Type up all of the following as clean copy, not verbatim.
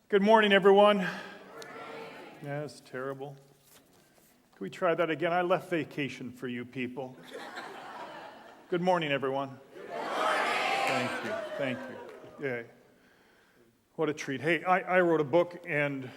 Good morning, everyone. Yeah, it's terrible. Can we try that again? I left vacation for you people. Good morning, everyone. Good morning. Thank you. Yay. What a treat. Hey, I wrote a book, and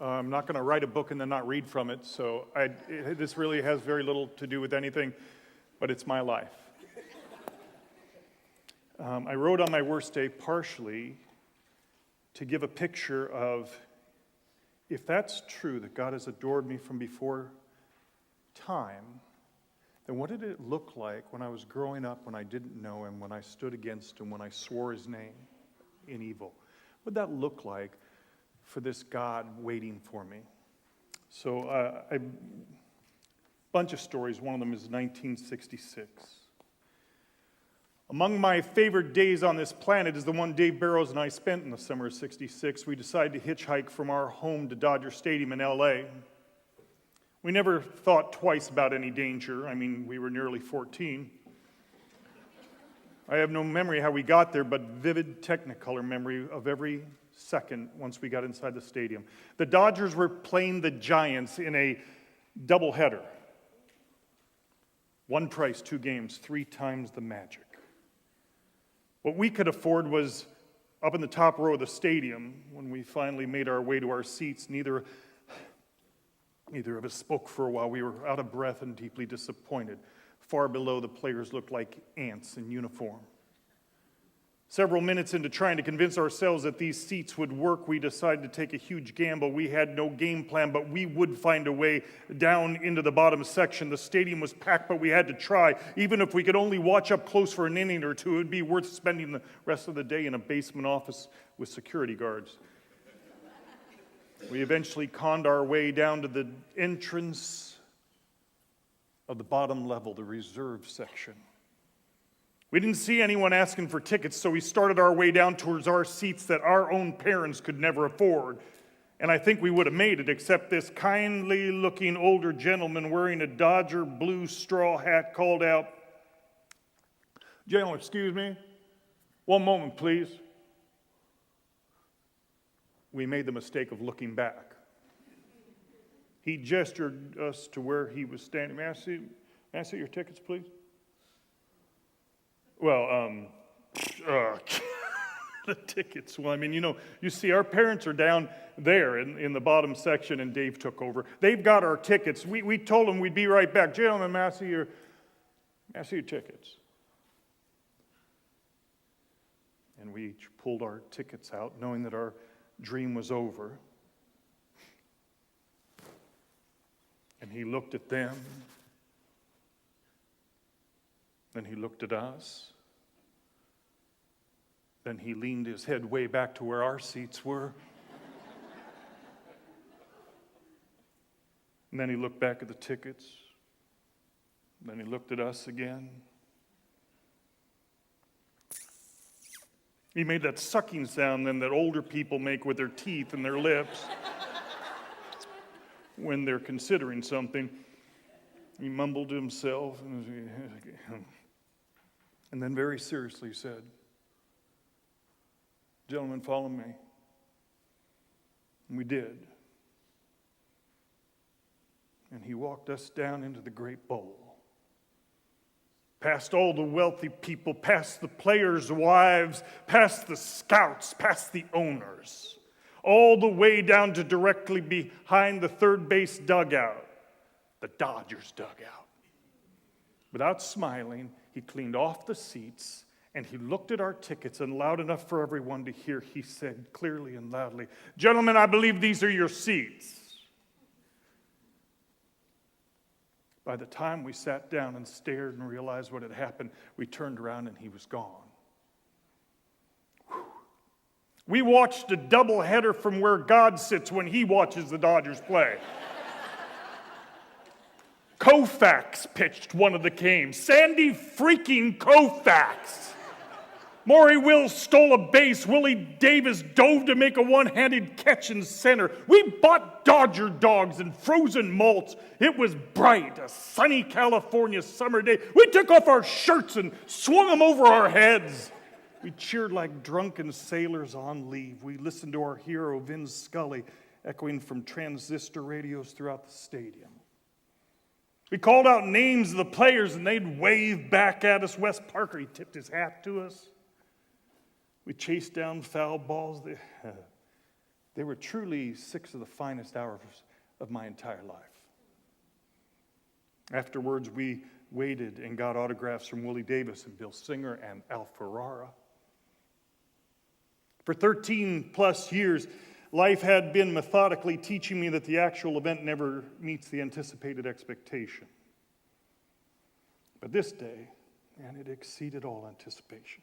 I'm not going to write a book and then not read from it, so this really has very little to do with anything, but it's my life. I wrote on my worst day partially to give a picture of, if that's true, that God has adored me from before time, then what did it look like when I was growing up, when I didn't know Him, when I stood against Him, when I swore His name in evil? What would that look like for this God waiting for me? So a bunch of stories. One of them is 1966. Among my favorite days on this planet is the one Dave Barrows and I spent in the summer of '66. We decided to hitchhike from our home to Dodger Stadium in L.A. We never thought twice about any danger. I mean, we were nearly 14. I have no memory how we got there, but vivid Technicolor memory of every second once we got inside the stadium. The Dodgers were playing the Giants in a doubleheader. One price, 2 games, 3 times the magic. What we could afford was up in the top row of the stadium. When we finally made our way to our seats, neither of us spoke for a while. We were out of breath and deeply disappointed. Far below, the players looked like ants in uniform. Several minutes into trying to convince ourselves that these seats would work, we decided to take a huge gamble. We had no game plan, but we would find a way down into the bottom section. The stadium was packed, but we had to try. Even if we could only watch up close for an inning or two, it would be worth spending the rest of the day in a basement office with security guards. We eventually conned our way down to the entrance of the bottom level, the reserve section. We didn't see anyone asking for tickets, so we started our way down towards our seats that our own parents could never afford. And I think we would have made it, except this kindly-looking older gentleman wearing a Dodger blue straw hat called out, "Gentlemen, excuse me, one moment, please." We made the mistake of looking back. He gestured us to where he was standing. May I see your tickets, please? Well, the tickets. Well, I mean, you see, our parents are down there in the bottom section, and Dave took over. They've got our tickets. We told them we'd be right back. Gentlemen, may I see your tickets? And we each pulled our tickets out, knowing that our dream was over. And he looked at them. Then he looked at us. Then he leaned his head way back to where our seats were. And then he looked back at the tickets. Then he looked at us again. He made that sucking sound then that older people make with their teeth and their lips when they're considering something. He mumbled to himself and then very seriously said, "Gentlemen, follow me." And we did. And he walked us down into the great bowl. Past all the wealthy people, past the players' wives, past the scouts, past the owners. All the way down to directly behind the third base dugout, the Dodgers dugout. Without smiling, he cleaned off the seats, and he looked at our tickets, and loud enough for everyone to hear, he said clearly and loudly, "Gentlemen, I believe these are your seats." By the time we sat down and stared and realized what had happened, we turned around and he was gone. Whew. We watched a doubleheader from where God sits when he watches the Dodgers play. Koufax pitched one of the games. Sandy freaking Koufax. Maury Wills stole a base. Willie Davis dove to make a one-handed catch in center. We bought Dodger dogs and frozen malts. It was bright, a sunny California summer day. We took off our shirts and swung them over our heads. We cheered like drunken sailors on leave. We listened to our hero, Vin Scully, echoing from transistor radios throughout the stadium. We called out names of the players, and they'd wave back at us. Wes Parker, he tipped his hat to us. We chased down foul balls. They were truly 6 of the finest hours of my entire life. Afterwards, we waited and got autographs from Willie Davis and Bill Singer and Al Ferrara. For 13 plus years, life had been methodically teaching me that the actual event never meets the anticipated expectation. But this day, man, it exceeded all anticipation.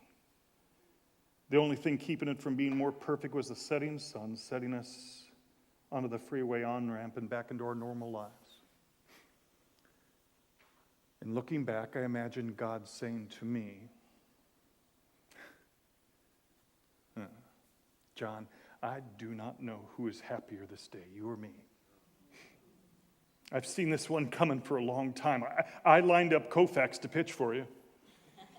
The only thing keeping it from being more perfect was the setting sun, setting us onto the freeway on-ramp and back into our normal lives. And looking back, I imagine God saying to me, John, I do not know who is happier this day, you or me. I've seen this one coming for a long time. I lined up Koufax to pitch for you.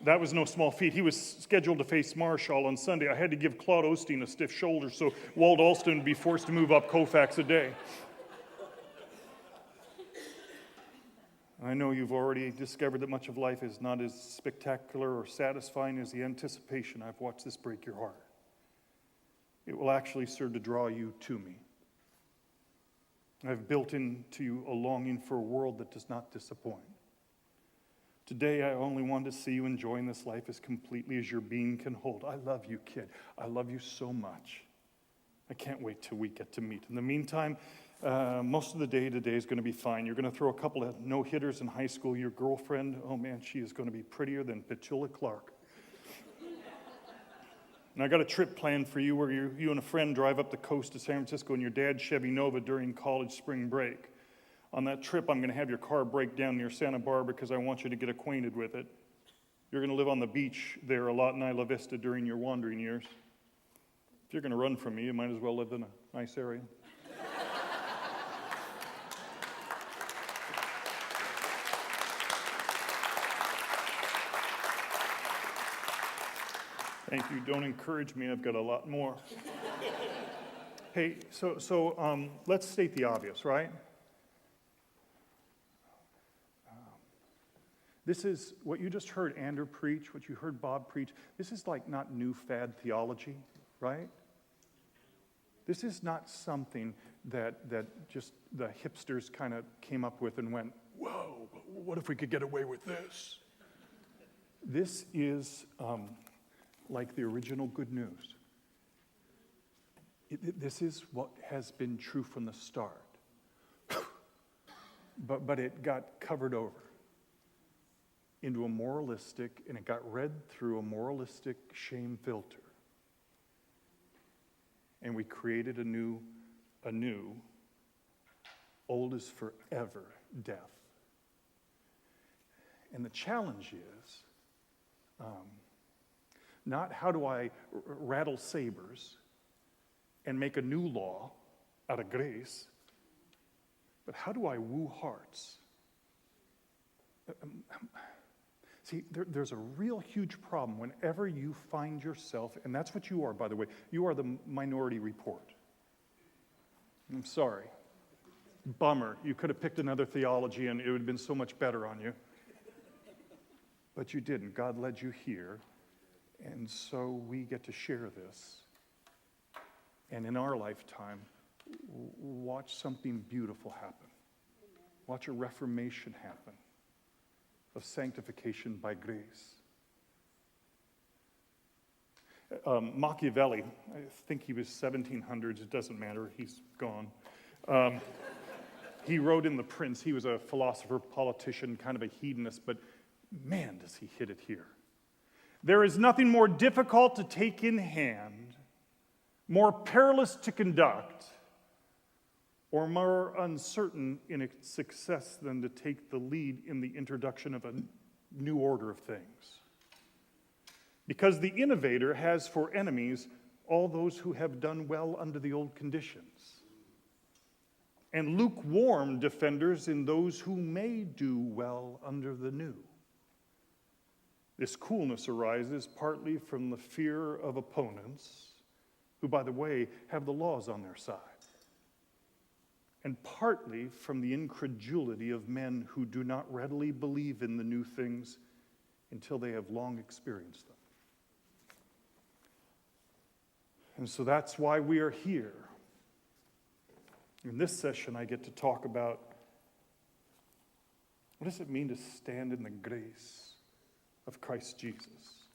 That was no small feat. He was scheduled to face Marshall on Sunday. I had to give Claude Osteen a stiff shoulder so Walt Alston would be forced to move up Koufax a day. I know you've already discovered that much of life is not as spectacular or satisfying as the anticipation. I've watched this break your heart. It will actually serve to draw you to me. I've built into you a longing for a world that does not disappoint. Today, I only want to see you enjoying this life as completely as your being can hold. I love you, kid. I love you so much. I can't wait till we get to meet. In the meantime, most of the day today is going to be fine. You're going to throw a couple of no-hitters in high school. Your girlfriend, oh man, she is going to be prettier than Petula Clark. And I got a trip planned for you where you and a friend drive up the coast to San Francisco in your dad's Chevy Nova during college spring break. On that trip, I'm going to have your car break down near Santa Barbara because I want you to get acquainted with it. You're going to live on the beach there a lot in Isla Vista during your wandering years. If you're going to run from me, you might as well live in a nice area. Thank you. Don't encourage me. I've got a lot more. Hey, so let's state the obvious, right? This is what you just heard Andrew preach, what you heard Bob preach. This is like not new fad theology, right? This is not something that just the hipsters kind of came up with and went, whoa, what if we could get away with this? This is like the original good news. This is what has been true from the start. but it got covered over into a moralistic, and it got read through a moralistic shame filter. And we created a new, old is forever death. And the challenge is, not how do I rattle sabers and make a new law out of grace, but how do I woo hearts? See, there's a real huge problem whenever you find yourself, and that's what you are, by the way. You are the Minority Report. I'm sorry. Bummer. You could have picked another theology and it would have been so much better on you. But you didn't. God led you here. And so we get to share this. And in our lifetime, watch something beautiful happen. Watch a reformation happen of sanctification by grace. Machiavelli, I think he was 1700s, it doesn't matter, he's gone. He wrote in The Prince, he was a philosopher, politician, kind of a hedonist, but man, does he hit it here. There is nothing more difficult to take in hand, more perilous to conduct, or more uncertain in its success than to take the lead in the introduction of a new order of things. Because the innovator has for enemies all those who have done well under the old conditions, and lukewarm defenders in those who may do well under the new. This coolness arises partly from the fear of opponents, who, by the way, have the laws on their side, and partly from the incredulity of men who do not readily believe in the new things until they have long experienced them. And so that's why we are here. In this session, I get to talk about what does it mean to stand in the grace of Christ Jesus?